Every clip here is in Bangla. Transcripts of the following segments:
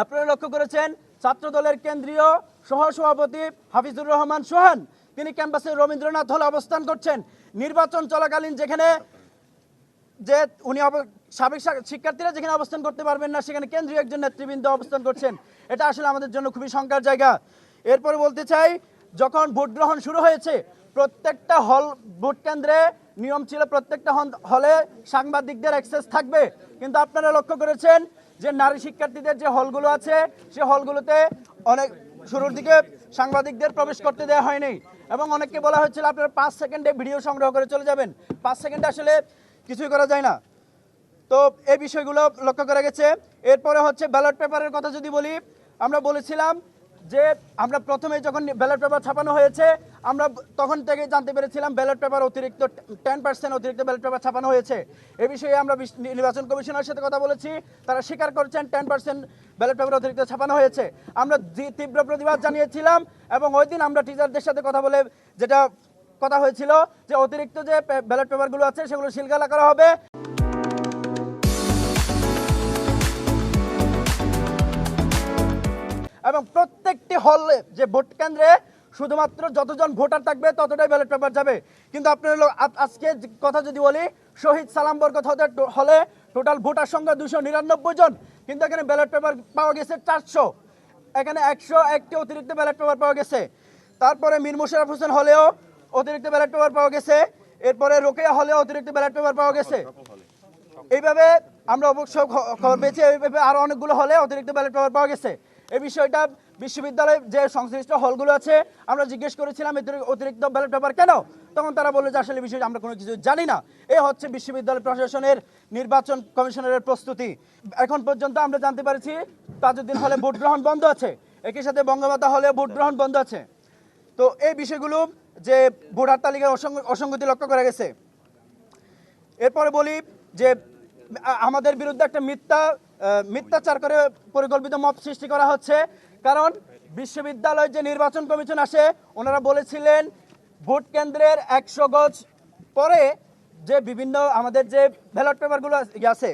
আপনারা লক্ষ্য করেছেন ছাত্র দলের কেন্দ্রীয় সহসভাপতি হাফিজুর রহমান সোহান তিনি ক্যাম্পাসের রবীন্দ্রনাথ হলে অবস্থান করছেন। নির্বাচন চলাকালীন যেখানে যে উনি সাবেক শিক্ষার্থীরা যেখানে অবস্থান করতে পারবেন না সেখানে কেন্দ্রীয় একজন নেতৃবৃন্দ অবস্থান করছেন। এটা আসলে আমাদের জন্য খুবই শঙ্কার জায়গা। এরপরে বলতে চাই, যখন ভোট গ্রহণ শুরু হয়েছে প্রত্যেকটা হল ভোট কেন্দ্রে নিয়ম ছিল প্রত্যেকটা হলে সাংবাদিকদের অ্যাক্সেস থাকবে, কিন্তু আপনারা লক্ষ্য করেছেন যে নারী শিক্ষার্থীদের যে হলগুলো আছে সে হলগুলোতে অনেক শুরুর দিকে সাংবাদিকদের প্রবেশ করতে দেওয়া হয়নি এবং অনেককে বলা হয়েছিল আপনারা 5 সেকেন্ডে ভিডিও সংগ্রহ করে চলে যাবেন। 5 সেকেন্ডে আসলে কিছুই করা যায় না। তো এই বিষয়গুলো লক্ষ্য করা গেছে। এরপরে হচ্ছে ব্যালট পেপারের কথা যদি বলি, আমরা বলেছিলাম যে আমরা প্রথমে যখন ব্যালট পেপার ছাপানো হয়েছে আমরা তখন থেকে জানতে পেরেছিলাম ব্যালট পেপার অতিরিক্ত 10% অতিরিক্ত ব্যালট পেপার ছাপানো হয়েছে। এই বিষয়ে আমরা নির্বাচন কমিশনের সাথে কথা বলেছি, তারা স্বীকার করছেন 10% ব্যালট পেপার অতিরিক্ত ছাপানো হয়েছে। আমরা তীব্র প্রতিবাদ জানিয়েছিলাম এবং ওই দিন আমরা টিচারদের সাথে কথা বলে যেটা কথা হয়েছিল যে অতিরিক্ত যে ব্যালট পেপারগুলো আছে সেগুলো সিলগালা করা হবে। এবং প্রত্যেকটি হলে যে ভোট কেন্দ্রে শুধুমাত্র যতজন ভোটার থাকবে ততটাই ব্যালট পেপার যাবে। কিন্তু আপনার আজকে কথা যদি বলি, শহীদ সালাম বরকত হলে টোটাল ভোটার সংখ্যা 299 জন, কিন্তু এখানে ব্যালট পেপার পাওয়া গেছে 400, এখানে 101টি অতিরিক্ত ব্যালট পেপার পাওয়া গেছে। তারপরে মীর মোশাররফ হোসেন হলেও অতিরিক্ত ব্যালট পেপার পাওয়া গেছে, এরপরে রোকেয়া হলেও অতিরিক্ত ব্যালট পেপার পাওয়া গেছে। এইভাবে আমরা অবশ্য খবর পেয়েছি, এইভাবে আরো অনেকগুলো হলে অতিরিক্ত ব্যালট পেপার পাওয়া গেছে। এই বিষয়টা বিশ্ববিদ্যালয়ের যে সংশ্লিষ্ট হলগুলো আছে আমরা জিজ্ঞেস করেছিলাম অতিরিক্ত ব্যালট পেপার কেন, তখন তারা বলল যে আসলে বিষয়টা আমরা কোনো কিছু জানি না। এই হচ্ছে বিশ্ববিদ্যালয় প্রশাসনের নির্বাচন কমিশনারের প্রস্তুতি। এখন পর্যন্ত আমরা জানতে পারছি তাজউদ্দিন হলে ভোট গ্রহণ বন্ধ আছে, একই সাথে বঙ্গমাতা হলে ভোট গ্রহণ বন্ধ আছে। তো এই বিষয়গুলো যে ভোটার তালিকায় অসঙ্গতি লক্ষ্য করা গেছে। এরপরে বলি যে আমাদের বিরুদ্ধে একটা মিথ্যাচার করে পরিকল্পিত মব সৃষ্টি করা হচ্ছে। কারণ বিশ্ববিদ্যালয় যে নির্বাচন কমিশন আসে ওনারা বলেছিলেন ভোট কেন্দ্রের 100 গজ পরে যে বিভিন্ন আমাদের যে ব্যালট পেপারগুলো আছে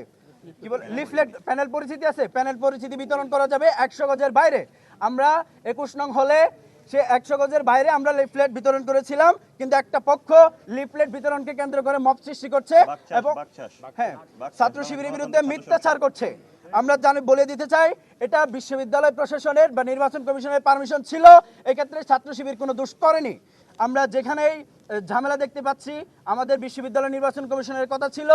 কি বলে লিফলেট প্যানেল পরিচিতি আছে, প্যানেল পরিচিতি বিতরণ করা যাবে 100 গজের বাইরে। আমরা 21 নং হলে সে 100 গজের বাইরে আমরা লিফলেট বিতরণ করেছিলাম, কিন্তু একটা পক্ষ লিফলেট বিতরণকে কেন্দ্র করে মব সৃষ্টি করছে এবং হ্যাঁ ছাত্র শিবিরের বিরুদ্ধে মিথ্যাচার করছে। আমরা বলে দিতে চাই এটা বিশ্ববিদ্যালয় প্রশাসনের বা নির্বাচন কমিশনের পারমিশন ছিল, এক্ষেত্রে ছাত্র শিবির কোনো দোষ করেনি। আমরা যেখানেই ঝামেলা দেখতে পাচ্ছি আমাদের বিশ্ববিদ্যালয় নির্বাচন কমিশনের কথা ছিল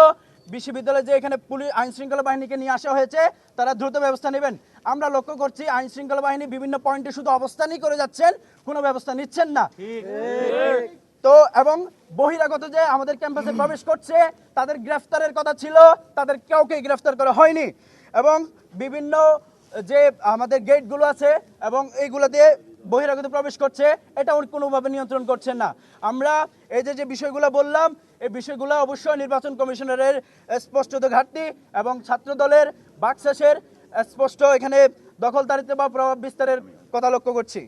বিশ্ববিদ্যালয়ে যে এখানে পুলিশ আইন শৃঙ্খলা বাহিনীকে নিয়ে আসা হয়েছে তারা দ্রুত ব্যবস্থা নেবেন। আমরা লক্ষ্য করছি আইন শৃঙ্খলা বাহিনী বিভিন্ন পয়েন্টে শুধু অবস্থানই করে যাচ্ছেন, কোনো ব্যবস্থা নিচ্ছেন না। তো এবং বহিরাগত যে আমাদের ক্যাম্পাসে প্রবেশ করছে তাদের গ্রেফতারের কথা ছিল, তাদের কাউকে গ্রেফতার করা হয়নি। এবং বিভিন্ন যে আমাদের গেটগুলো আছে এবং এইগুলো দিয়ে বহিরাগত প্রবেশ করছে এটা উনি কোনোভাবে নিয়ন্ত্রণ করছেন না। আমরা এই যে বিষয়গুলো বললাম এই বিষয়গুলো অবশ্যই নির্বাচন কমিশনারের স্পষ্টত ঘাটতি এবং ছাত্র দলের বাকশাসের স্পষ্ট এখানে দখলদারিত্ব বা প্রভাব বিস্তারের কথা লক্ষ্য করছি।